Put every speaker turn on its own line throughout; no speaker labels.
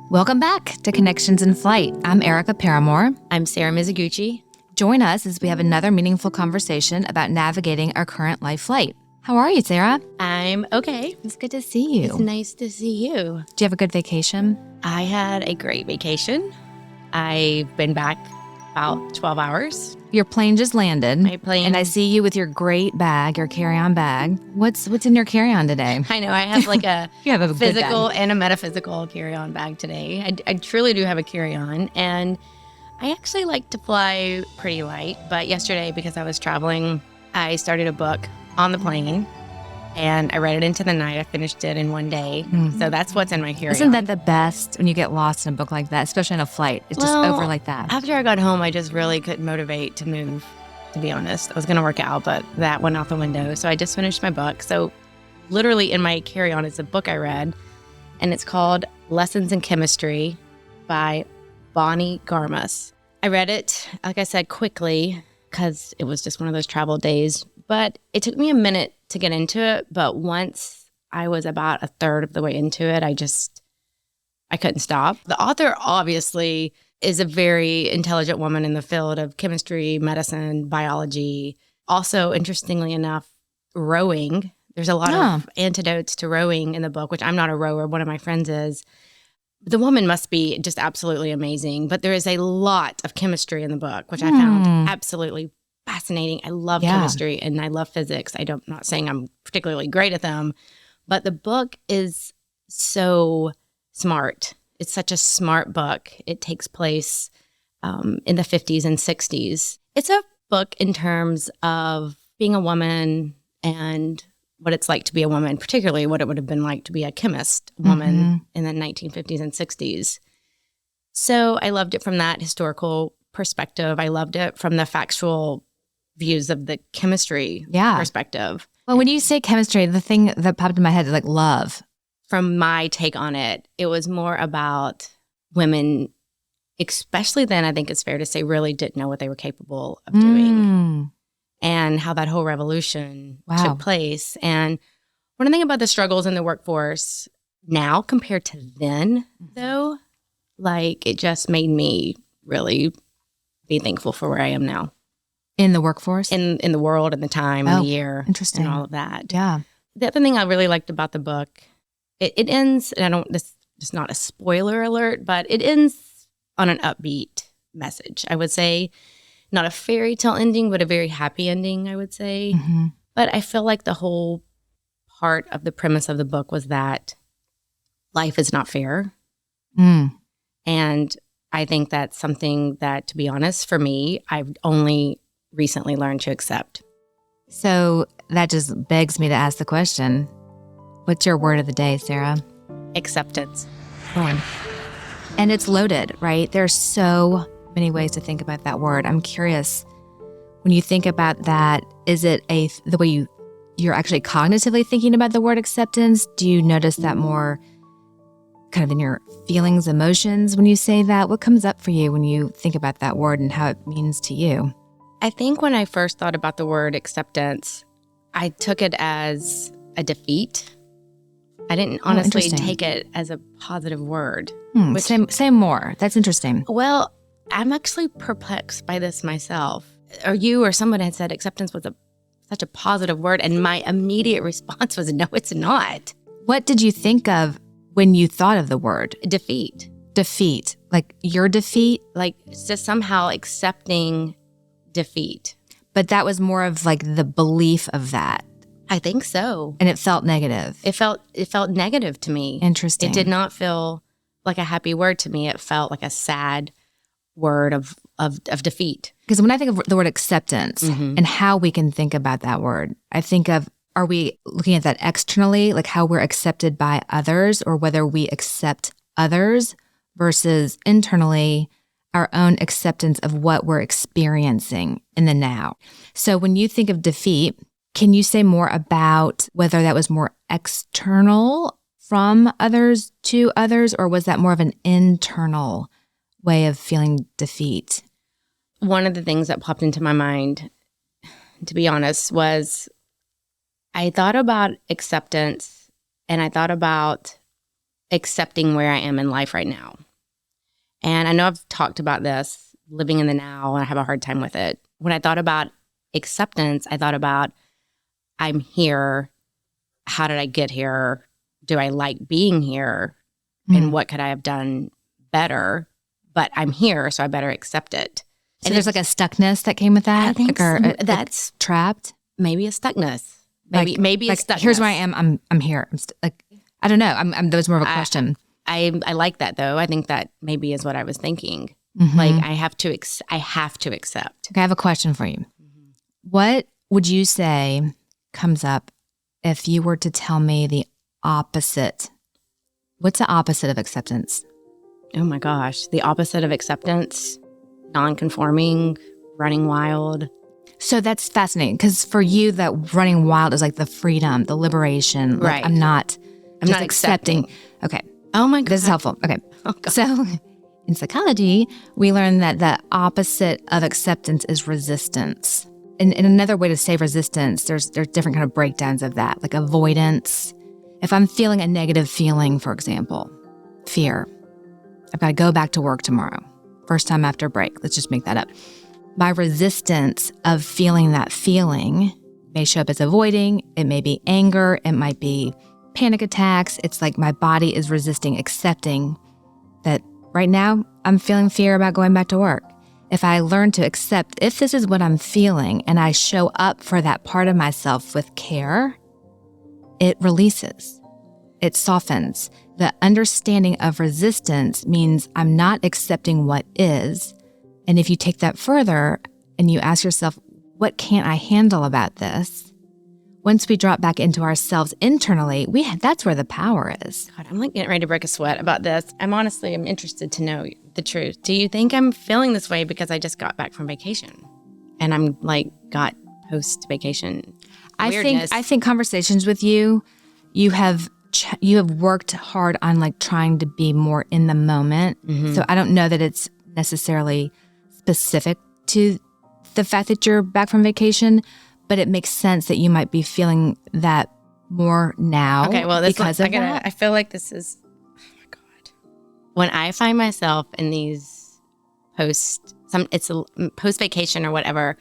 Welcome back to Connections in Flight. I'm Erika Paramore.
I'm Sarah Mizuguchi.
Join us as we have another meaningful conversation about navigating our current life flight. How are you, Sarah?
I'm okay.
It's good to see you.
It's nice to see you.
Did you have a good vacation?
I had a great vacation. I've been back about 12 hours.
Your plane just landed.
My plane.
And I see you with your great bag, your carry-on bag. What's in your carry-on today?
I know. I have like a
You have a
physical and a metaphysical carry-on bag today. I truly do have a carry-on. And I actually like to fly pretty light. But yesterday, because I was traveling, I started a book on the plane. And I read it into the night. I finished it in one day. Mm-hmm. So that's what's in my carry-on.
Isn't that the best when you get lost in a book like that, especially in a flight? It's just over like that.
After I got home, I just really couldn't motivate to move, to be honest. I was going to work out, but that went out the window. So I just finished my book. So literally in my carry-on is a book I read, and it's called Lessons in Chemistry by Bonnie Garmus. I read it, like I said, quickly because it was just one of those travel days. But it took me a minute to get into it. But once I was about a third of the way into it, I couldn't stop. The author obviously is a very intelligent woman in the field of chemistry, medicine, biology. Also, interestingly enough, rowing. There's a lot of antidotes to rowing in the book, which I'm not a rower. One of my friends is. The woman must be just absolutely amazing. But there is a lot of chemistry in the book, which I found absolutely fascinating. I love chemistry and I love physics. I'm not saying I'm particularly great at them, but the book is so smart. It's such a smart book. It takes place in the 50s and 60s. It's a book in terms of being a woman and what it's like to be a woman, particularly what it would have been like to be a chemist woman in the 1950s and 60s. So I loved it from that historical perspective. I loved it from the factual views of the chemistry perspective.
Well, when you say chemistry, the thing that popped in my head is like love.
From my take on it, it was more about women, especially then, I think it's fair to say, really didn't know what they were capable of doing and how that whole revolution took place. And one thing about the struggles in the workforce now compared to then, though, like it just made me really be thankful for where I am now.
In the workforce?
In the world and the time and the year.
Interesting.
And all of that.
Yeah.
The other thing I really liked about the book, it ends, and this is not a spoiler alert, but it ends on an upbeat message. I would say not a fairy tale ending, but a very happy ending, I would say. Mm-hmm. But I feel like the whole part of the premise of the book was that life is not fair. And I think that's something that, to be honest, for me, I've only recently learned to accept.
So that just begs me to ask the question, what's your word of the day, Sarah?
Acceptance.
And it's loaded, right? There's so many ways to think about that word. I'm curious, when you think about that, is it the way you're actually cognitively thinking about the word acceptance? Do you notice that more kind of in your feelings, emotions when you say that? What comes up for you when you think about that word and how it means to you?
I think when I first thought about the word acceptance, I took it as a defeat. I didn't honestly take it as a positive word.
Say more. That's interesting.
Well, I'm actually perplexed by this myself. Or you or someone had said acceptance was such a positive word, and my immediate response was, no, it's not.
What did you think of when you thought of the word?
Defeat.
Defeat. Like your defeat?
Like just somehow accepting defeat.
But that was more of like the belief of that.
I think so.
And it felt negative.
It felt negative to me.
Interesting.
It did not feel like a happy word to me. It felt like a sad word of defeat.
Because when I think of the word acceptance and how we can think about that word, I think of, are we looking at that externally, like how we're accepted by others, or whether we accept others versus internally our own acceptance of what we're experiencing in the now. So when you think of defeat, can you say more about whether that was more external from others to others, or was that more of an internal way of feeling defeat?
One of the things that popped into my mind, to be honest, was I thought about acceptance and I thought about accepting where I am in life right now. And I know I've talked about this, living in the now, and I have a hard time with it. When I thought about acceptance, I thought about, I'm here. How did I get here? Do I like being here? And what could I have done better? But I'm here, so I better accept it.
So there's like a stuckness that came with that?
I think
that's trapped?
Maybe a stuckness. Maybe a stuckness.
Here's where I am. I'm here. I don't know. That was more of a question.
I like that though. I think that maybe is what I was thinking.
Mm-hmm.
Like I have to accept.
Okay, I have a question for you. Mm-hmm. What would you say comes up if you were to tell me the opposite? What's the opposite of acceptance?
Oh my gosh. The opposite of acceptance, non-conforming, running wild.
So that's fascinating because for you, that running wild is like the freedom, the liberation. Like,
right.
I'm not
accepting.
Okay.
Oh my God.
This is helpful. Okay.
Oh God.
So in psychology, we learn that the opposite of acceptance is resistance. And another way to say resistance, there's different kind of breakdowns of that, like avoidance. If I'm feeling a negative feeling, for example, fear, I've got to go back to work tomorrow. First time after break. Let's just make that up. My resistance of feeling that feeling may show up as avoiding. It may be anger. It might be panic attacks. It's like my body is resisting accepting that right now I'm feeling fear about going back to work. If I learn to accept, if this is what I'm feeling and I show up for that part of myself with care, it releases. It softens. The understanding of resistance means I'm not accepting what is. And if you take that further and you ask yourself, what can't I handle about this? Once we drop back into ourselves internally, that's where the power is.
God, I'm like getting ready to break a sweat about this. I'm interested to know the truth. Do you think I'm feeling this way because I just got back from vacation and I'm like got post-vacation weirdness?
I think conversations with you have worked hard on like trying to be more in the moment. Mm-hmm. So I don't know that it's necessarily specific to the fact that you're back from vacation, but it makes sense that you might be feeling that more now.
Okay, well, I feel like this is, oh my God. When I find myself in these it's a post-vacation or whatever,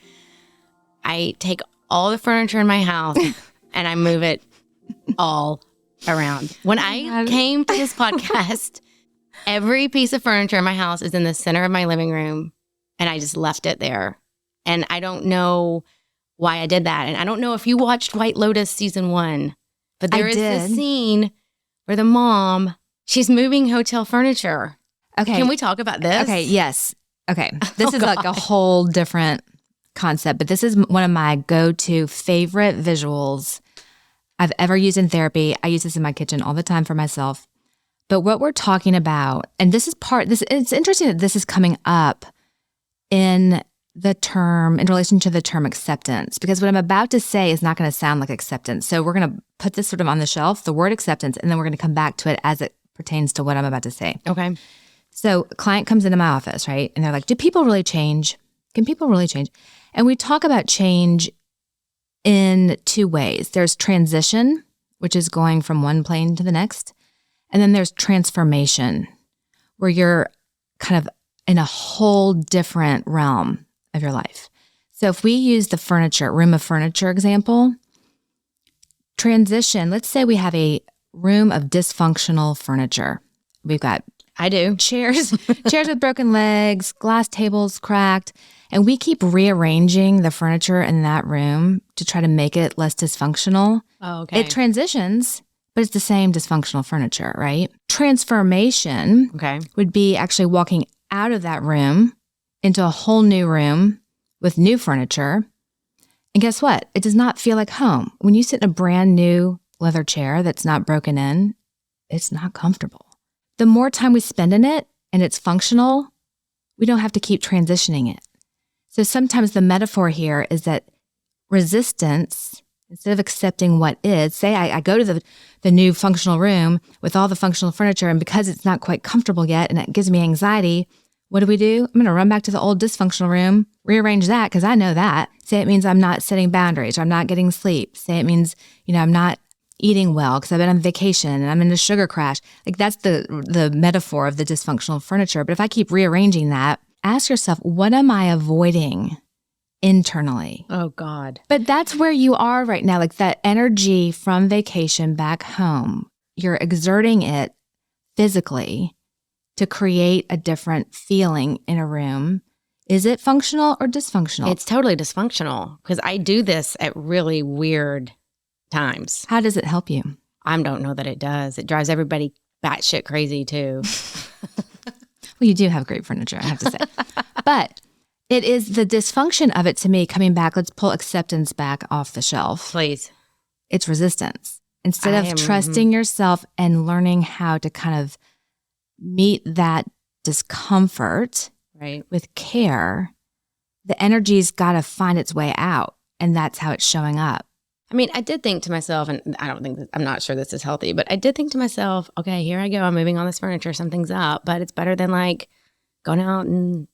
I take all the furniture in my house and I move it all around. When I came to this podcast, every piece of furniture in my house is in the center of my living room, and I just left it there. And I don't know why I did that. And I don't know if you watched White Lotus season 1, but there is this scene where the mom, she's moving hotel furniture.
Okay.
Can we talk about this?
Okay, yes. Okay. This is like a whole different concept, but this is one of my go-to favorite visuals I've ever used in therapy. I use this in my kitchen all the time for myself. But what we're talking about, and it's interesting that this is coming up in relation to the term acceptance, because what I'm about to say is not going to sound like acceptance. So we're going to put this sort of on the shelf, the word acceptance, and then we're going to come back to it as it pertains to what I'm about to say.
Okay.
So a client comes into my office, right? And they're like, do people really change? Can people really change? And we talk about change in two ways. There's transition, which is going from one plane to the next. And then there's transformation, where you're kind of in a whole different realm of your life. So if we use the room of furniture example, transition, let's say we have a room of dysfunctional furniture. We've got chairs with broken legs, glass tables cracked, and we keep rearranging the furniture in that room to try to make it less dysfunctional.
Oh, okay.
It transitions, but it's the same dysfunctional furniture, right? Transformation would be actually walking out of that room into a whole new room with new furniture. And guess what? It does not feel like home. When you sit in a brand new leather chair that's not broken in, it's not comfortable. The more time we spend in it and it's functional, we don't have to keep transitioning it. So sometimes the metaphor here is that resistance, instead of accepting what is, say I go to the new functional room with all the functional furniture, and because it's not quite comfortable yet and it gives me anxiety, what do? I'm going to run back to the old dysfunctional room, rearrange that because I know that. Say it means I'm not setting boundaries, or I'm not getting sleep. Say it means, I'm not eating well because I've been on vacation and I'm in a sugar crash. Like that's the metaphor of the dysfunctional furniture. But if I keep rearranging that, ask yourself, what am I avoiding internally?
Oh, God.
But that's where you are right now. Like that energy from vacation back home, you're exerting it physically to create a different feeling in a room. Is it functional or dysfunctional?
It's totally dysfunctional because I do this at really weird times.
How does it help you?
I don't know that it does. It drives everybody batshit crazy too.
Well, you do have great furniture, I have to say. But it is the dysfunction of it to me coming back. Let's pull acceptance back off the shelf.
Please.
It's resistance. Instead of trusting yourself and learning how to kind of meet that discomfort with care, the energy's got to find its way out. And that's how it's showing up.
I mean, I did think to myself, and I'm not sure this is healthy, but I did think to myself, okay, here I go. I'm moving all this furniture. Something's up, but it's better than like going out and,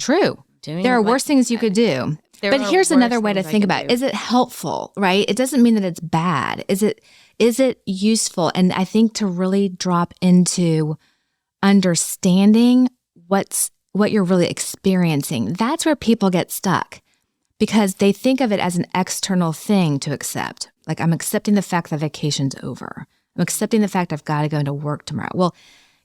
True. There are worse things you could do. But here's another way to think about it. Is it helpful, right? It doesn't mean that it's bad. Is it useful? And I think to really drop into understanding what you're really experiencing, that's where people get stuck because they think of it as an external thing to accept. Like I'm accepting the fact that vacation's over. I'm accepting the fact I've got to go into work tomorrow. Well,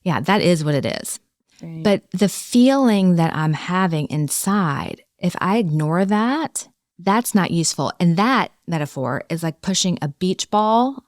yeah, that is what it is. Right. But the feeling that I'm having inside, if I ignore that, that's not useful. And that metaphor is like pushing a beach ball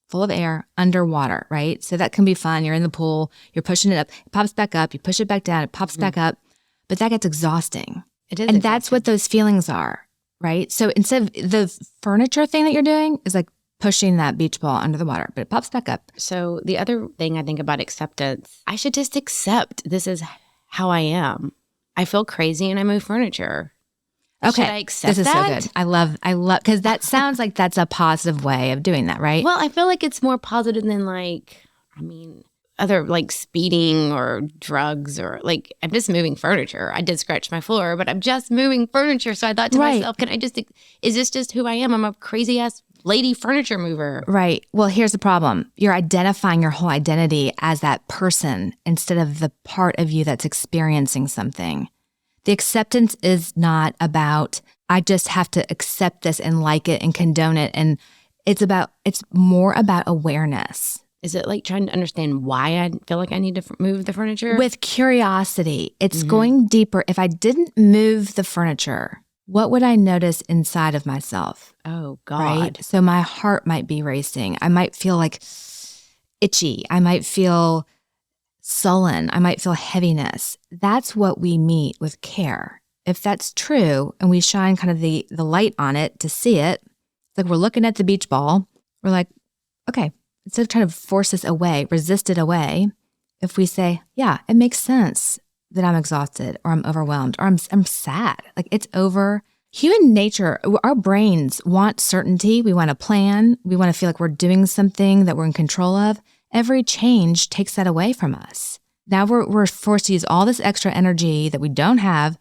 full of air underwater, right? So that can be fun. You're in the pool, you're pushing it up, it pops back up, you push it back down, it pops back up, but that gets exhausting.
It is
and
exhausting.
That's what those feelings are, right? So instead of the furniture thing that you're doing is like pushing that beach ball under the water, but it pops back up.
So the other thing I think about acceptance, I should just accept this is how I am. I feel crazy and I move furniture.
Okay.
Should I accept
this is
that?
so good. I love, because that sounds like that's a positive way of doing that, right?
Well, I feel like it's more positive than other like speeding or drugs or like, I'm just moving furniture. I did scratch my floor, but I'm just moving furniture. So I thought to myself, is this just who I am? I'm a crazy ass lady furniture mover.
Right. Well, here's the problem. You're identifying your whole identity as that person instead of the part of you that's experiencing something. The acceptance is not about, I just have to accept this and like it and condone it. And it's more about awareness.
Is it like trying to understand why I feel like I need to move the furniture?
With curiosity. It's going deeper. If I didn't move the furniture, what would I notice inside of myself?
Oh, God.
Right? So my heart might be racing. I might feel like itchy. I might feel sullen. I might feel heaviness. That's what we meet with care. If that's true and we shine kind of the light on it to see it, like we're looking at the beach ball, we're like, okay, instead of trying to force this away, resist it away, if we say, yeah, it makes sense that I'm exhausted or I'm overwhelmed or I'm sad, like it's over. Human nature, our brains want certainty. We want to plan. We want to feel like we're doing something that we're in control of. Every change takes that away from us. Now we're forced to use all this extra energy that we don't have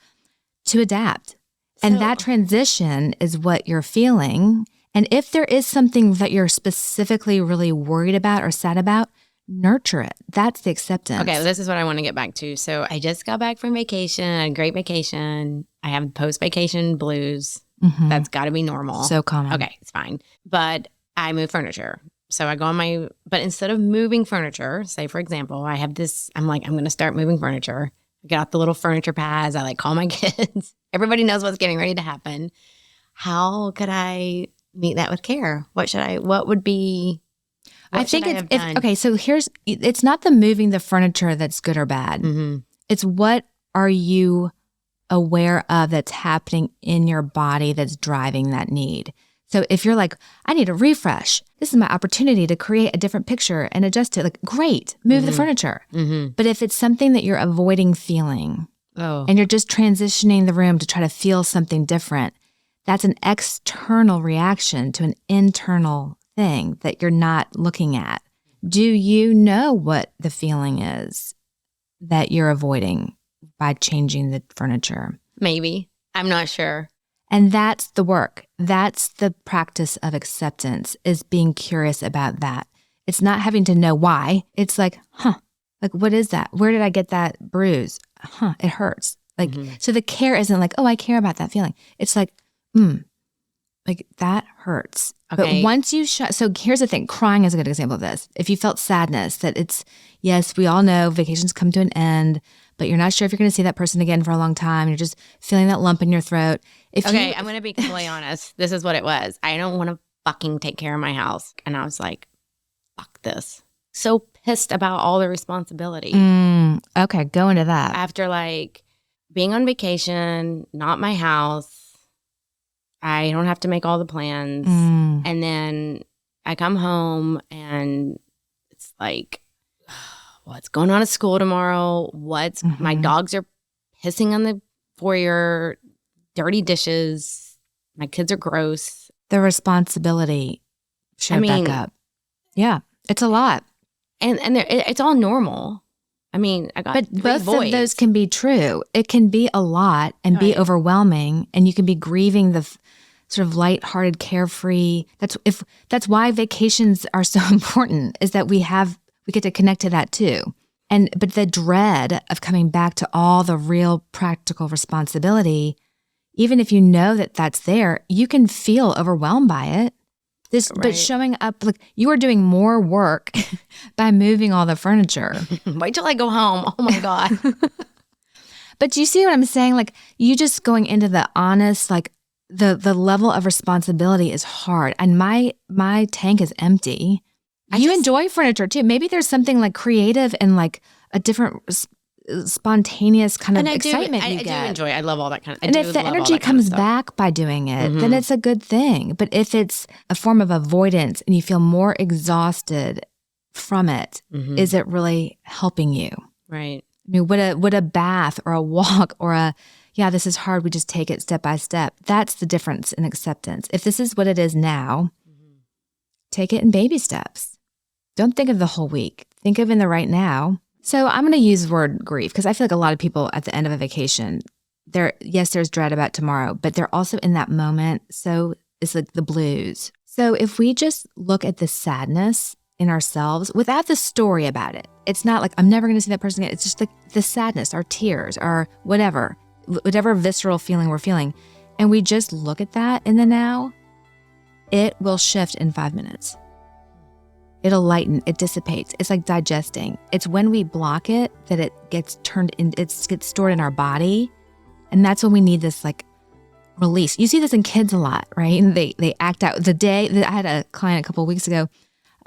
to adapt. And that transition is what you're feeling. And if there is something that you're specifically really worried about or sad about, nurture it. That's the acceptance.
Okay, this is what I want to get back to. So I just got back from vacation, I had a great vacation. I have post-vacation blues. Mm-hmm. That's got to be normal.
So common.
Okay, it's fine. But I move furniture. So I go on but instead of moving furniture, say for example, I have this, I'm going to start moving furniture. I get out the little furniture pads. I call my kids. Everybody knows what's getting ready to happen. How could I meet that with care? What would be,
I think okay, so it's not the moving the furniture that's good or bad. Mm-hmm. It's what are you aware of that's happening in your body that's driving that need. So if you're like, I need a refresh, this is my opportunity to create a different picture and adjust it. Like, great, move the furniture. Mm-hmm. But if it's something that you're avoiding feeling and you're just transitioning the room to try to feel something different, that's an external reaction to an internal thing that you're not looking at. Do you know what the feeling is that you're avoiding by changing the furniture?
Maybe. I'm not sure.
And that's the work. That's the practice of acceptance, is being curious about that. It's not having to know why. It's like, like, what is that? Where did I get that bruise? It hurts. Like, so the care isn't like, oh, I care about that feeling. It's like, like that hurts.
Okay.
But once you so here's the thing, crying is a good example of this. If you felt sadness, that it's, yes, we all know vacations come to an end, but you're not sure if you're going to see that person again for a long time. You're just feeling that lump in your throat.
I'm going to be completely honest. This is what it was. I don't want to fucking take care of my house. And I was like, fuck this. So pissed about all the responsibility.
Okay, go into that.
After like being on vacation, not my house, I don't have to make all the plans. And then I come home and it's like, what's going on at school tomorrow? My dogs are pissing on the foyer, dirty dishes. My kids are gross.
The responsibility showed back up. Yeah, it's a lot.
And it's all normal. I mean, I got
But both
boys.
of those can be true. It can be a lot and be overwhelming, and you can be grieving the sort of lighthearted, carefree. That's why vacations are so important, is that we get to connect to that too. But the dread of coming back to all the real practical responsibility, even if you know that that's there, you can feel overwhelmed by it. But showing up, like, you are doing more work by moving all the furniture.
Wait till I go home. Oh my God.
But do you see what I'm saying? Like, you just going into the honest, like, the level of responsibility is hard. And my tank is empty. You enjoy furniture too. Maybe there's something like creative and like a different spontaneous kind of excitement you get.
I do enjoy it. I love all that kind of
And if the energy comes back by doing it, then it's a good thing. But if it's a form of avoidance and you feel more exhausted from it, is it really helping you?
Right.
I mean, would a bath or a walk or this is hard, we just take it step by step. That's the difference in acceptance. If this is what it is now, take it in baby steps. Don't think of the whole week. Think of in the right now. So I'm going to use the word grief because I feel like a lot of people at the end of a vacation, there's dread about tomorrow, but they're also in that moment. So it's like the blues. So if we just look at the sadness in ourselves without the story about it, it's not like I'm never going to see that person again. It's just like the sadness, our tears, our whatever visceral feeling we're feeling. And we just look at that in the now, it will shift in 5 minutes. It'll lighten, it dissipates. It's like digesting. It's when we block it that it gets gets stored in our body. And that's when we need this like release. You see this in kids a lot, right? And they act out. The day that I had a client a couple of weeks ago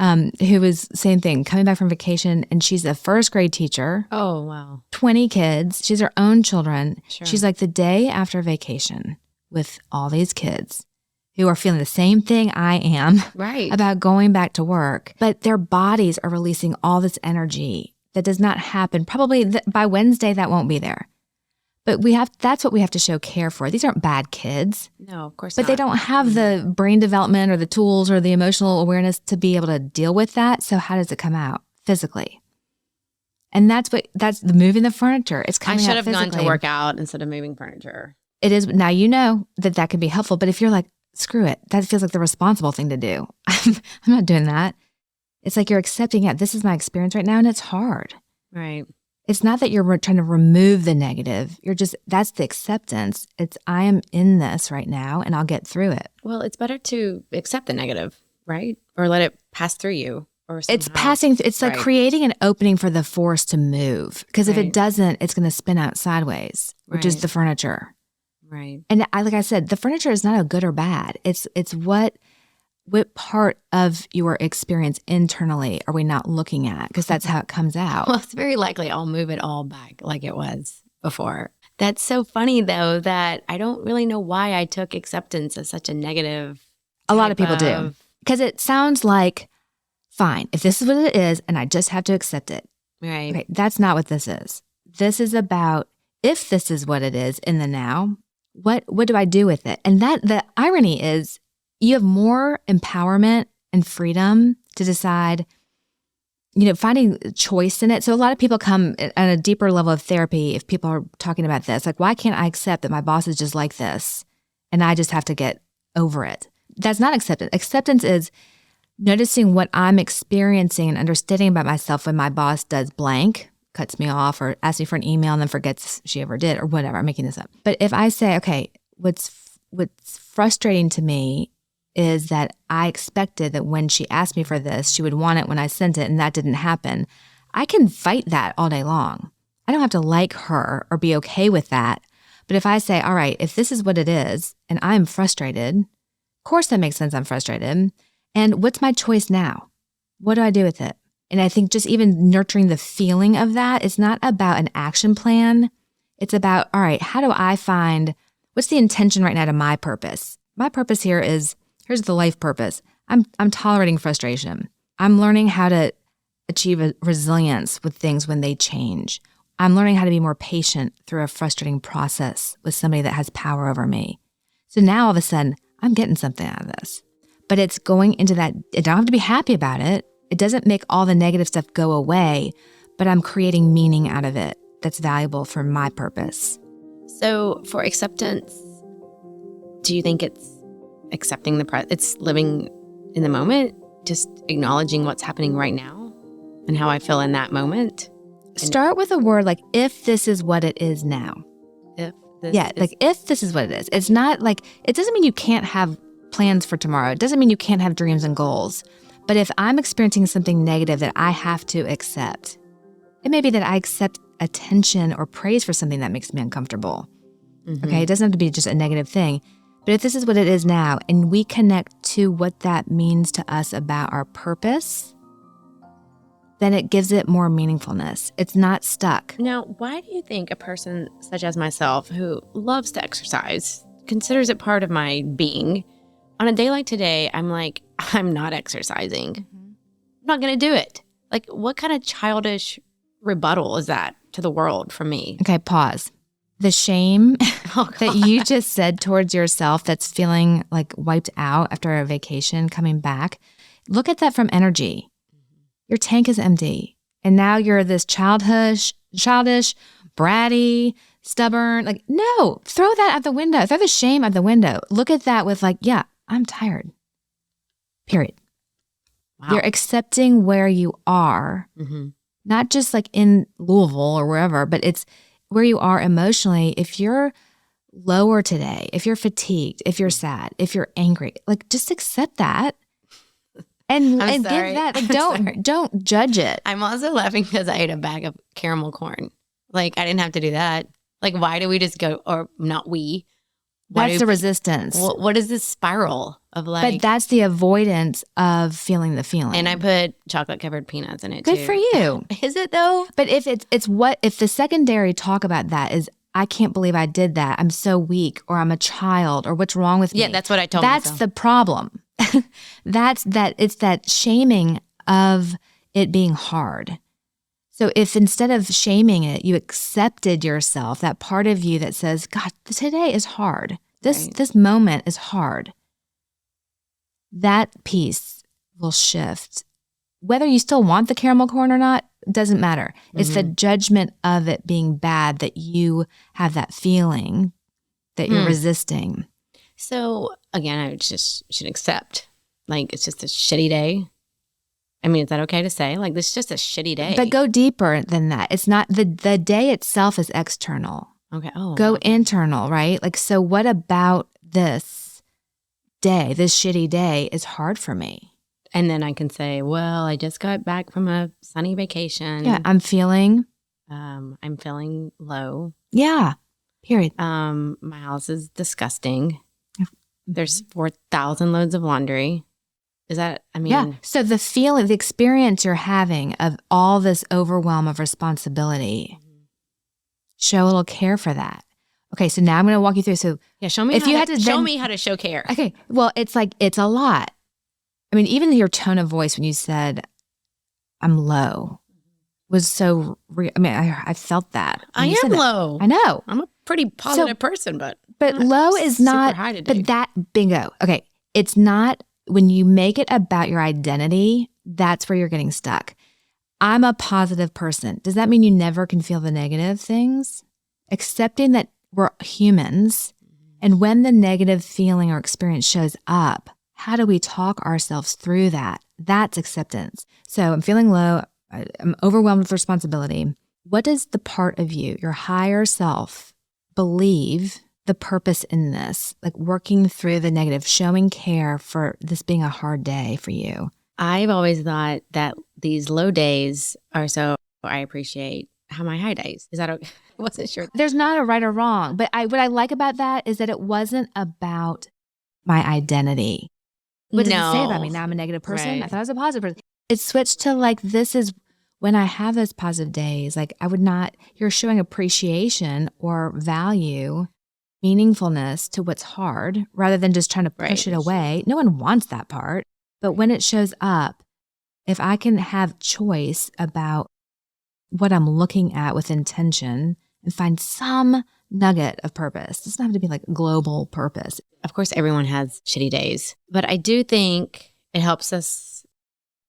who was same thing, coming back from vacation, and she's a first grade teacher.
Oh, wow. 20
kids. She's her own children.
Sure.
She's like the day after vacation with all these kids who are feeling the same thing I am about going back to work, but their bodies are releasing all this energy that does not happen. Probably by Wednesday, that won't be there. But that's what we have to show care for. These aren't bad kids.
No, of course
not. But they don't have the brain development or the tools or the emotional awareness to be able to deal with that. So how does it come out physically? And that's the moving the furniture. It's coming out physically.
I should have gone to work out instead of moving furniture.
It is. Now you know that can be helpful. But if you're like, screw it, that feels like the responsible thing to do. I'm not doing that. It's like you're accepting it. This is my experience right now, and it's hard.
Right.
It's not that you're trying to remove the negative. That's the acceptance. It's I am in this right now, and I'll get through it.
Well, it's better to accept the negative, right? Or let it pass through you. Or somehow.
It's passing. It's like creating an opening for the force to move. Because if it doesn't, it's going to spin out sideways, which is the furniture.
Right.
And like I said, the furniture is not a good or bad. It's what part of your experience internally are we not looking at? Because that's how it comes out.
Well, it's very likely I'll move it all back like it was before. That's so funny, though, that I don't really know why I took acceptance as such a negative.
A lot of people do. Because it sounds like, fine, if this is what it is and I just have to accept it.
Right.
Okay, that's not what this is. This is about, if this is what it is in the now, what do I do with it? And that the irony is you have more empowerment and freedom to decide, finding choice in it. So a lot of people come at a deeper level of therapy if people are talking about this, like, why can't I accept that my boss is just like this? and I just have to get over it. That's not acceptance. Acceptance is noticing what I'm experiencing and understanding about myself when my boss does blank, cuts me off or asks me for an email and then forgets she ever did or whatever. I'm making this up. But if I say, okay, what's frustrating to me is that I expected that when she asked me for this, she would want it when I sent it, and that didn't happen. I can fight that all day long. I don't have to like her or be okay with that. But if I say, all right, if this is what it is and I'm frustrated, of course that makes sense I'm frustrated. And what's my choice now? What do I do with it? And I think just even nurturing the feeling of that, it's not about an action plan. It's about, all right, how do I find, what's the intention right now to my purpose? My purpose here is, here's the life purpose. I'm tolerating frustration. I'm learning how to achieve a resilience with things when they change. I'm learning how to be more patient through a frustrating process with somebody that has power over me. So now all of a sudden, I'm getting something out of this. But it's going into that, I don't have to be happy about it. It doesn't make all the negative stuff go away, but I'm creating meaning out of it that's valuable for my purpose.
So for acceptance, do you think it's accepting it's living in the moment, just acknowledging what's happening right now and how I feel in that moment?
Start with a word like, if this is what it is now.
If this is what it is. It's not like, it doesn't mean you can't have plans for tomorrow. It doesn't mean you can't have dreams and goals. But if I'm experiencing something negative that I have to accept, it may be that I accept attention or praise for something that makes me uncomfortable. Mm-hmm. Okay, it doesn't have to be just a negative thing. But if this is what it is now, and we connect to what that means to us about our purpose, then it gives it more meaningfulness. It's not stuck. Now, why do you think a person such as myself, who loves to exercise, considers it part of my being, on a day like today, I'm like, I'm not exercising. Mm-hmm. I'm not going to do it. Like, what kind of childish rebuttal is that to the world from me?
Okay, pause. The shame that you just said towards yourself that's feeling like wiped out after a vacation coming back, look at that from energy. Your tank is empty. And now you're this childish, bratty, stubborn. Like, no, throw that out the window. Throw the shame out the window. Look at that with like, yeah, I'm tired. Period. Wow. You're accepting where you are, mm-hmm. not just like in Louisville or wherever, but it's where you are emotionally. If you're lower today, if you're fatigued, if you're sad, if you're angry, like just accept that. And give that, like, don't judge it.
I'm also laughing because I ate a bag of caramel corn. Like, I didn't have to do that. Like, why do we just go, or not we?
That's the resistance.
What is this spiral of like?
But that's the avoidance of feeling the feeling.
And I put chocolate covered peanuts in it
too.
Good
for you.
Is it though?
But if if the secondary talk about that is, I can't believe I did that. I'm so weak, or I'm a child, or what's wrong with me?
Yeah, that's what I told myself.
That's the problem. It's that shaming of it being hard. So if instead of shaming it, you accepted yourself, that part of you that says, God, today is hard. This moment is hard. That piece will shift. Whether you still want the caramel corn or not, doesn't matter. Mm-hmm. It's the judgment of it being bad that you have that feeling that you're resisting.
So again, I just should accept, like, it's just a shitty day. I mean, is that okay to say? Like, this is just a shitty day.
But go deeper than that. It's not, the day itself is external.
Okay. Oh.
Go internal, right? Like, so what about this day, this shitty day is hard for me?
And then I can say, well, I just got back from a sunny vacation.
Yeah, I'm feeling
low.
Yeah. Period.
My house is disgusting. There's 4,000 loads of laundry. Is that, I mean.
Yeah. So the feeling, the experience you're having of all this overwhelm of responsibility, show a little care for that. Okay. So now I'm going to walk you through. So
yeah, show me how to show care.
Okay. Well, it's like, it's a lot. I mean, even your tone of voice when you said, I'm low, was so real. I mean, I felt that.
I am low.
I know.
I'm a pretty positive person, but
low is not, but that, bingo. Okay. It's not, when you make it about your identity, that's where you're getting stuck. I'm a positive person. Does that mean you never can feel the negative things? Accepting that we're humans And when the negative feeling or experience shows up, how do we talk ourselves through that? That's acceptance. So I'm feeling low. I'm overwhelmed with responsibility. What does the part of you, your higher self, believe the purpose in this? Like working through the negative, showing care for this being a hard day for you.
I've always thought that these low days are so I appreciate how my high days. Is that okay? I wasn't sure.
There's not a right or wrong, but what I like about that is that it wasn't about my identity. What does it say about me? Now I'm a negative person?
Right.
I thought I was a positive person. It switched to like, this is when I have those positive days, like you're showing appreciation or value, meaningfulness to what's hard rather than just trying to push it away. No one wants that part. But when it shows up, if I can have choice about what I'm looking at with intention and find some nugget of purpose, it doesn't have to be like global purpose.
Of course, everyone has shitty days, but I do think it helps us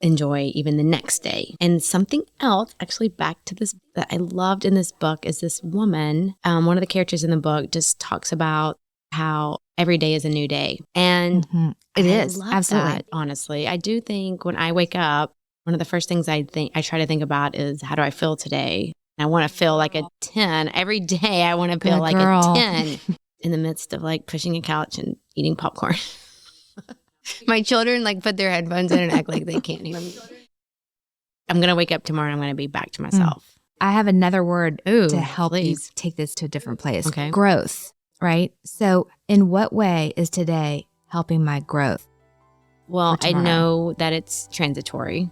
enjoy even the next day. And something else, actually back to this, that I loved in this book is this woman, one of the characters in the book just talks about how every day is a new day. And
it is,
love
absolutely.
that, honestly. I do think when I wake up, one of the first things I try to think about is how do I feel today? I want to feel like a 10. Every day I want to feel like a 10 in the midst of like pushing a couch and eating popcorn. My children like put their headphones in and act like they can't hear me. I'm going to wake up tomorrow and I'm going to be back to myself.
I have another word to help you take this to a different place.
Okay.
Growth, right? So in what way is today helping my growth?
Well, I know that it's transitory.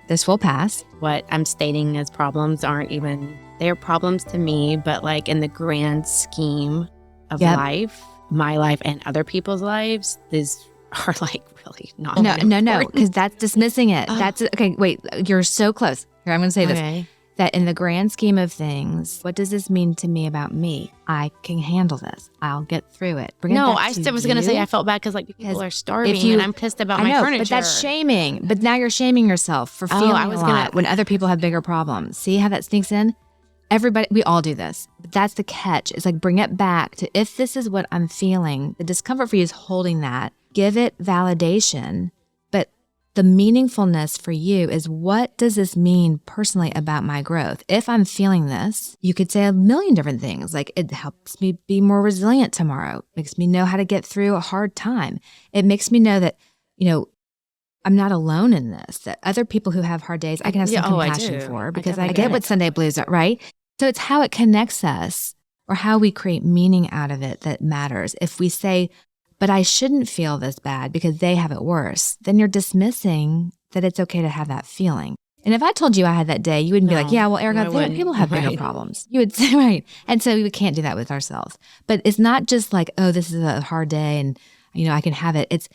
This will pass.
What I'm stating as problems aren't even, they're problems to me, but like in the grand scheme of life, my life and other people's lives, these are like really not
No, because that's dismissing it. That's okay. Wait, you're so close. Here, I'm going to say this. That in the grand scheme of things, what does this mean to me about me? I can handle this. I'll get through it.
I was going to say I felt bad because like people are starving and I'm pissed about my furniture.
But that's shaming. But now you're shaming yourself for feeling a lot when other people have bigger problems. See how that sneaks in? Everybody, we all do this. But that's the catch. It's like bring it back to if this is what I'm feeling, the discomfort for you is holding that. Give it validation. The meaningfulness for you is what does this mean personally about my growth? If I'm feeling this, you could say a million different things. Like it helps me be more resilient tomorrow. Makes me know how to get through a hard time. It makes me know that, I'm not alone in this, that other people who have hard days, I can have some compassion for because I get what Sunday blues are, right? So it's how it connects us or how we create meaning out of it that matters. If we say, but I shouldn't feel this bad because they have it worse, then you're dismissing that it's okay to have that feeling. And if I told you I had that day, you wouldn't be like, yeah, well, Erika, people have bigger problems. You would say, right. And so we can't do that with ourselves. But it's not just like, oh, this is a hard day and, I can have it.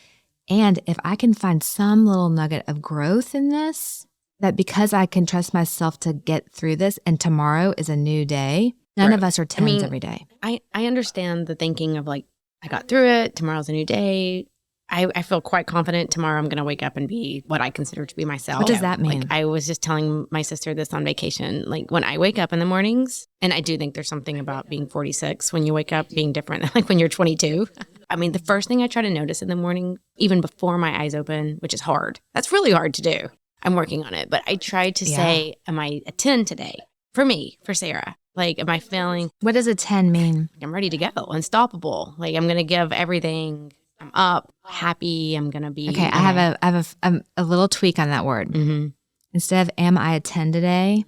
And if I can find some little nugget of growth in this, that because I can trust myself to get through this and tomorrow is a new day, none of us are 10s every day.
I understand the thinking of like, I got through it. Tomorrow's a new day. I feel quite confident tomorrow I'm going to wake up and be what I consider to be myself.
What does that mean?
Like, I was just telling my sister this on vacation. Like when I wake up in the mornings, and I do think there's something about being 46 when you wake up being different than like when you're 22. I mean, the first thing I try to notice in the morning, even before my eyes open, which is hard. That's really hard to do. I'm working on it. But I try to say, am I a 10 today? For me, for Sarah. Like, am I feeling?
What does a 10 mean?
I'm ready to go, unstoppable. Like, I'm going to give everything. I'm up, happy. I'm going to be.
Okay, I have a little tweak on that word.
Mm-hmm.
Instead of am I a 10 today,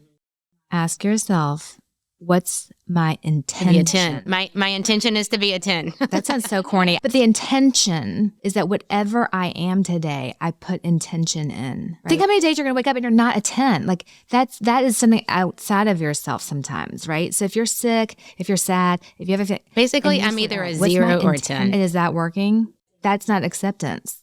ask yourself, what's my intention?
Be a 10. My intention is to be a 10.
That sounds so corny. But the intention is that whatever I am today, I put intention in. Right? Think how many days you're going to wake up and you're not a 10. Like that is something outside of yourself sometimes, right? So if you're sick, if you're sad, if you have a...
Basically, I'm either a 0 or a 10.
And is that working? That's not acceptance.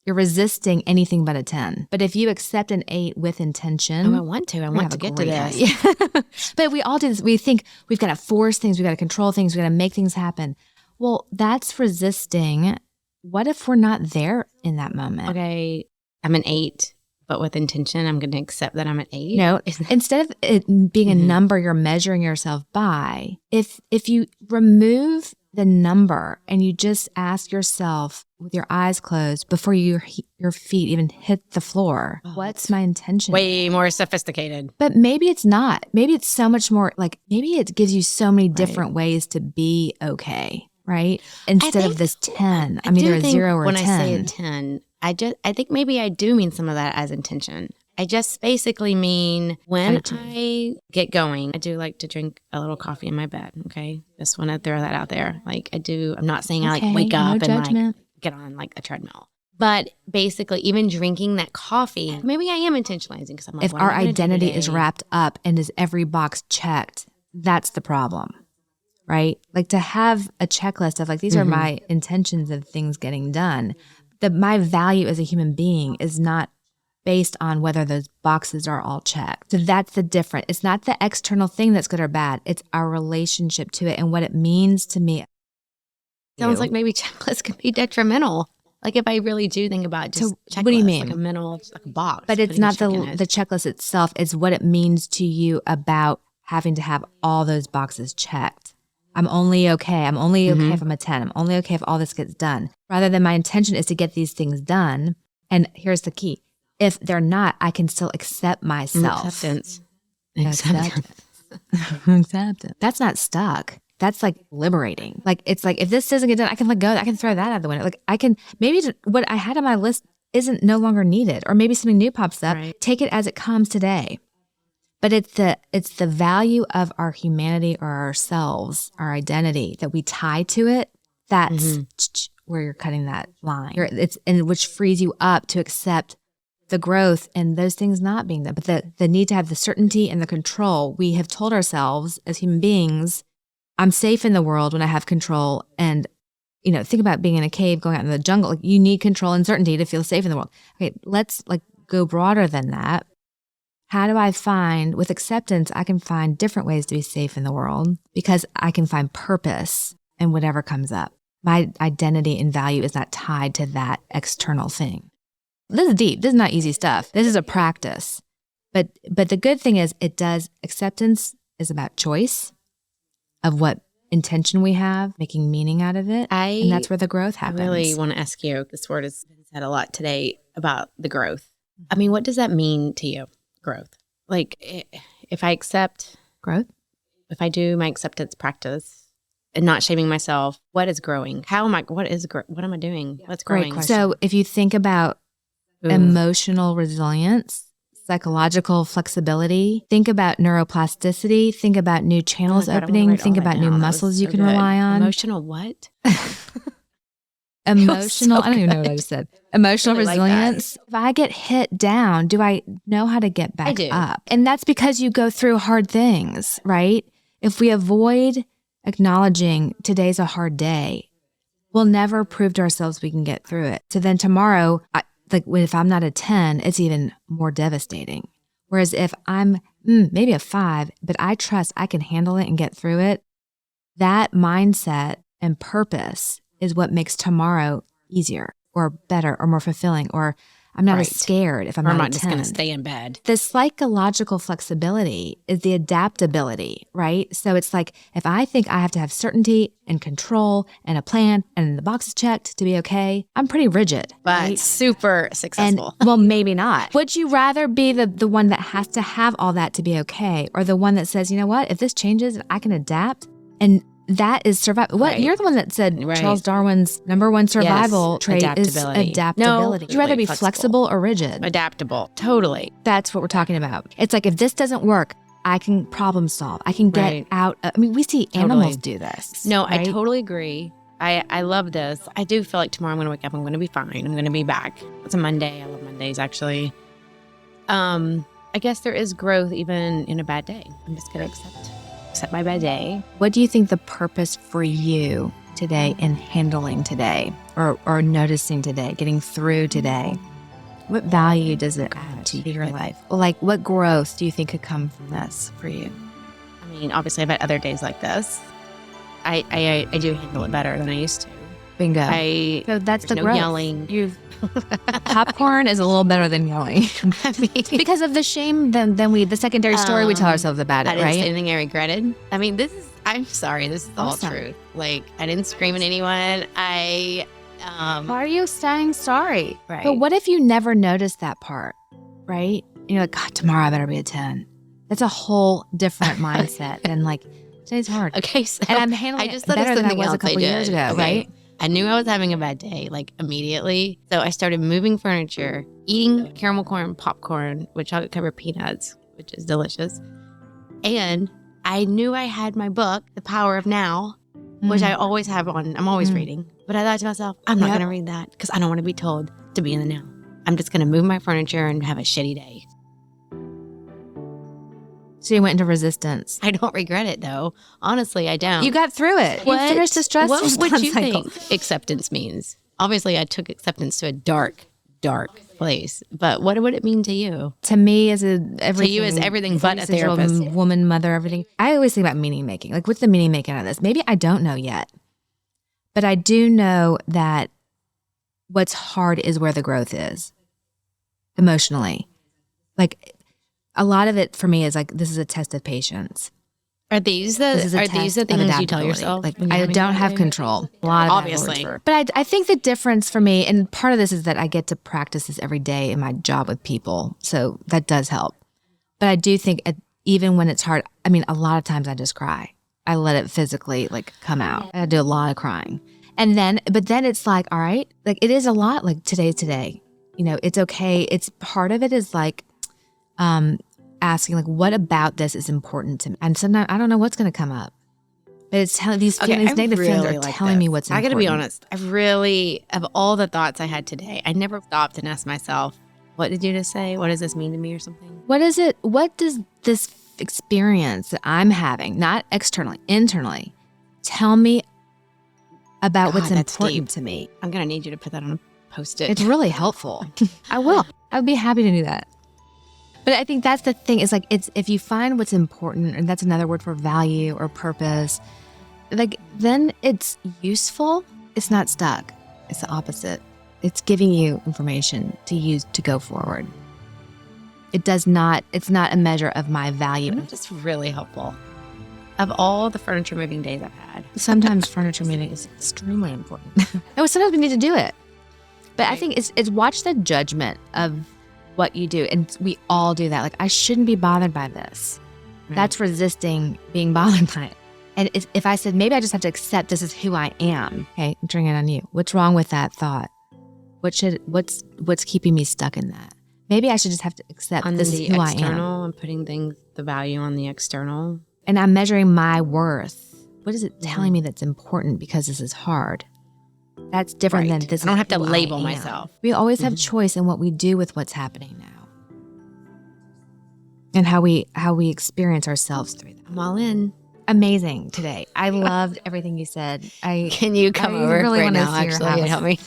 You're resisting anything but a 10. But if you accept an 8 with intention...
I want to get to this.
Yeah. But we all do this. We think we've got to force things. We've got to control things. We've got to make things happen. Well, that's resisting. What if we're not there in that moment?
Okay, I'm an 8, but with intention, I'm going to accept that I'm an 8.
No, instead of it being a number you're measuring yourself by, if you remove the number and you just ask yourself with your eyes closed before your feet even hit the floor, what's my intention?
Way more sophisticated.
But maybe it's not. Maybe it's so much more like, maybe it gives you so many different ways to be okay, right? Instead of this 10. I'm either a 0 or a 10.
When I say a 10, I think maybe I do mean some of that as intention. I just basically mean when I get going, I do like to drink a little coffee in my bed, okay? Just want to throw that out there. Like I do, I'm not saying I like wake up and like get on like a treadmill. But basically, even drinking that coffee, maybe I am intentionalizing because I'm like,
if our identity is wrapped up and is every box checked, that's the problem, right? Like to have a checklist of like, these are my intentions of things getting done. My value as a human being is not based on whether those boxes are all checked. So that's the difference. It's not the external thing that's good or bad. It's our relationship to it and what it means to me.
Sounds like maybe checklists can be detrimental. Like if I really do think about just checklist,
what do you mean?
Like a mental, like a box.
But it's not the checklist itself. It's what it means to you about having to have all those boxes checked. I'm only okay. I'm only okay if I'm a 10. I'm only okay if all this gets done. Rather than my intention is to get these things done. And here's the key. If they're not, I can still accept myself.
Acceptance.
That's not stuck. That's like liberating. Like, it's like, if this doesn't get done, I can let go. I can throw that out the window. Like I can, maybe what I had on my list isn't no longer needed, or maybe something new pops up. Right. Take it as it comes today. But it's the value of our humanity or ourselves, our identity that we tie to it. That's where you're cutting that line. Which frees you up to accept the growth and those things not being there. But the need to have the certainty and the control. We have told ourselves as human beings, I'm safe in the world when I have control. And, think about being in a cave, going out in the jungle. Like, you need control and certainty to feel safe in the world. Okay, let's go broader than that. How do I find, with acceptance, I can find different ways to be safe in the world because I can find purpose in whatever comes up. My identity and value is not tied to that external thing. This is deep. This is not easy stuff. This is a practice. But the good thing is acceptance is about choice of what intention we have, making meaning out of it. And that's where the growth happens.
I really want to ask you, this word has been said a lot today about the growth. I mean, what does that mean to you? Growth. Like if I accept
growth,
if I do my acceptance practice and not shaming myself, what is growing? What am I doing? What's growing?
Great. So if you think about emotional resilience, psychological flexibility, think about neuroplasticity, think about new channels opening, think about new muscles you can rely on.
Emotional what?
Emotional, I don't even know what I just said. Emotional resilience. If I get hit down, do I know how to get back up? And that's because you go through hard things, right? If we avoid acknowledging today's a hard day, we'll never prove to ourselves we can get through it. So then tomorrow, if I'm not a 10, it's even more devastating. Whereas if I'm maybe a 5, but I trust I can handle it and get through it, that mindset and purpose is what makes tomorrow easier or better or more fulfilling, or I'm not as scared if I'm not
just going to stay in bed.
The psychological flexibility is the adaptability, right? So it's like, if I think I have to have certainty and control and a plan and the box is checked to be okay, I'm pretty rigid.
But super successful.
And, well, maybe not. Would you rather be the one that has to have all that to be okay, or the one that says, you know what, if this changes, I can adapt? And that is survival. What you're the one that said Charles Darwin's number one survival trait is adaptability.
No,
would you rather be flexible or rigid?
Adaptable. Totally.
That's what we're talking about. It's like, if this doesn't work, I can problem solve. I can get out. I mean, we see animals do this.
No, right? I totally agree. I love this. I do feel like tomorrow I'm going to wake up. I'm going to be fine. I'm going to be back. It's a Monday. I love Mondays, actually. I guess there is growth even in a bad day. I'm just going to accept my bad day.
What do you think the purpose for you today in handling today or noticing today, getting through today? What value does it add to your life? Like, what growth do you think could come from this for you?
I mean, obviously I've had other days like this. I do handle it better than I used to.
Bingo.
So that's the growth. Yelling.
Popcorn is a little better than yelling. I mean, because of the shame, then the secondary story we tell ourselves about it, right?
I didn't say anything I regretted. I mean, I'm sorry. This is all
Awesome.
truth. Like, I didn't scream at anyone.
Why are you saying sorry?
Right.
But what if you never noticed that part, right? And you're like, God, tomorrow I better be a 10. That's a whole different mindset than like, today's hard.
Okay, so
And I'm handling it better than I was a couple years ago, right?
I knew I was having a bad day, like immediately. So I started moving furniture, eating caramel corn popcorn with chocolate covered peanuts, which is delicious. And I knew I had my book, The Power of Now, which I always have on. I'm always reading. But I thought to myself, I'm not going to read that because I don't want to be told to be in the now. I'm just going to move my furniture and have a shitty day.
So you went into resistance.
I don't regret it, though. Honestly, I don't.
You got through it. You finished the stress response
What would you
cycle.
think acceptance means? Obviously, I took acceptance to a dark, dark place. But what would it mean to you?
To me, as everything.
To you as everything but a therapist.
Woman, mother, everything. I always think about meaning making. Like, what's the meaning making out of this? Maybe I don't know yet. But I do know that what's hard is where the growth is. Emotionally. Like, a lot of it for me is like, this is a test of patience.
Are these the things you tell yourself?
Like, I don't have control. A lot of
obviously.
But I think the difference for me, and part of this is that I get to practice this every day in my job with people. So that does help. But I do think even when it's hard, I mean, a lot of times I just cry. I let it physically like come out. I do a lot of crying. But then it's like, all right, like it is a lot like today's today. You know, it's okay. It's part of it is like, asking like, what about this is important to me? And sometimes I don't know what's going to come up, but it's these feelings, negative feelings are telling me what's important.
I got to be honest. I really, of all the thoughts I had today, I never stopped and asked myself, what did you just say? What does this mean to me or something?
What is it? What does this experience that I'm having, not externally, internally, tell me about what's important to me?
I'm going to need you to put that on a Post-it.
It's really helpful. I will. I would be happy to do that. But I think that's the thing is like, it's if you find what's important, and that's another word for value or purpose, like then it's useful. It's not stuck. It's the opposite. It's giving you information to use to go forward. It's not a measure of my value.
It's just really helpful. Of all the furniture moving days I've had.
Sometimes furniture moving is extremely important. No, sometimes we need to do it. But I think it's watch the judgment of what you do. And we all do that. Like, I shouldn't be bothered by this. Right. That's resisting being bothered by it. And if I said, maybe I just have to accept this is who I am. Okay, I'm turning it on you. What's wrong with that thought? What's keeping me stuck in that? Maybe I should just have to accept this is who I am.
I'm putting the value on the external.
And I'm measuring my worth. What is it telling me that's important because this is hard? That's different than this.
I don't have to label myself.
We always have choice in what we do with what's happening now. And how we experience ourselves through that.
I'm all in.
Amazing today. I loved everything you said.
Can you come over
really
right now, actually, and help me?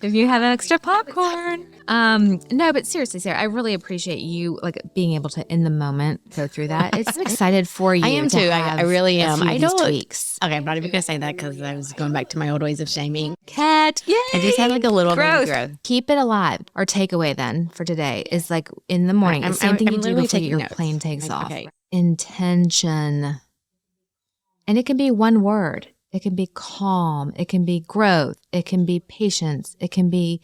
If you have extra popcorn. No, but seriously, Sarah, I really appreciate you like being able to, in the moment, go through that. I'm excited for you.
I am too. I really am.
I don't tweaks.
Okay, I'm not even going to say that because I was going back to my old ways of shaming.
Cat. Yay!
I just had like a little bit of growth.
Keep it alive. Our takeaway then for today is like in the morning, the same thing you do before your plane takes off. Okay. Intention. And it can be one word. It can be calm. It can be growth. It can be patience. It can be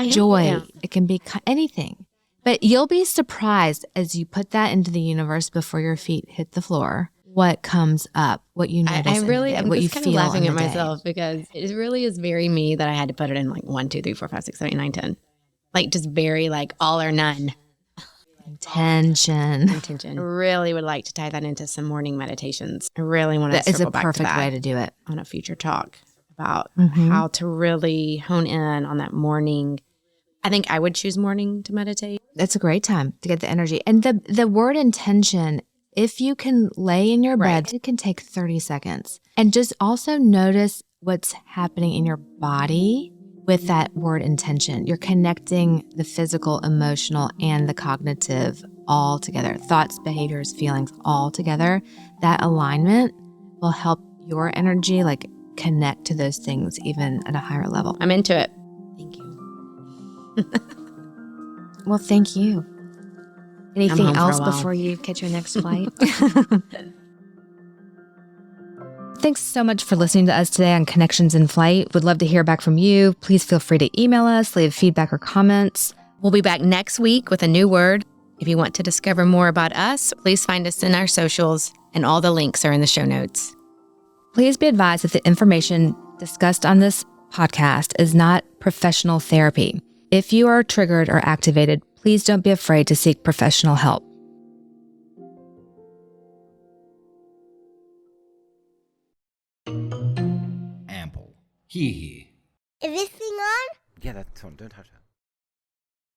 joy. Yeah. It can be anything. But you'll be surprised as you put that into the universe before your feet hit the floor, what comes up, what you notice,
I'm
what you
kind
feel
of laughing at
day.
myself because it really is very me that I had to put it in like 1, 2, 3, 4, 5, 6, 7, 8, 9, 10. Like just very like all or none.
Intention.
I really would like to tie that into some morning meditations. I really want to circle back to that. That is a perfect
way to do it.
On a future talk about how to really hone in on that morning. I think I would choose morning to meditate.
That's a great time to get the energy. And the word intention, if you can lay in your bed, it can take 30 seconds. And just also notice what's happening in your body with that word intention. You're connecting the physical, emotional, and the cognitive all together. Thoughts, behaviors, feelings all together. That alignment will help your energy like connect to those things even at a higher level.
I'm into it. Thank you.
Well, thank you. Anything else before you catch your next flight? Thanks so much for listening to us today on Connections in Flight. Would love to hear back from you. Please feel free to email us, leave feedback or comments.
We'll be back next week with a new word. If you want to discover more about us, please find us in our socials, and all the links are in the show notes.
Please be advised that the information discussed on this podcast is not professional therapy. If you are triggered or activated, please don't be afraid to seek professional help.
Ample. Here.
Is this thing on?
Yeah, that's on. Don't touch that.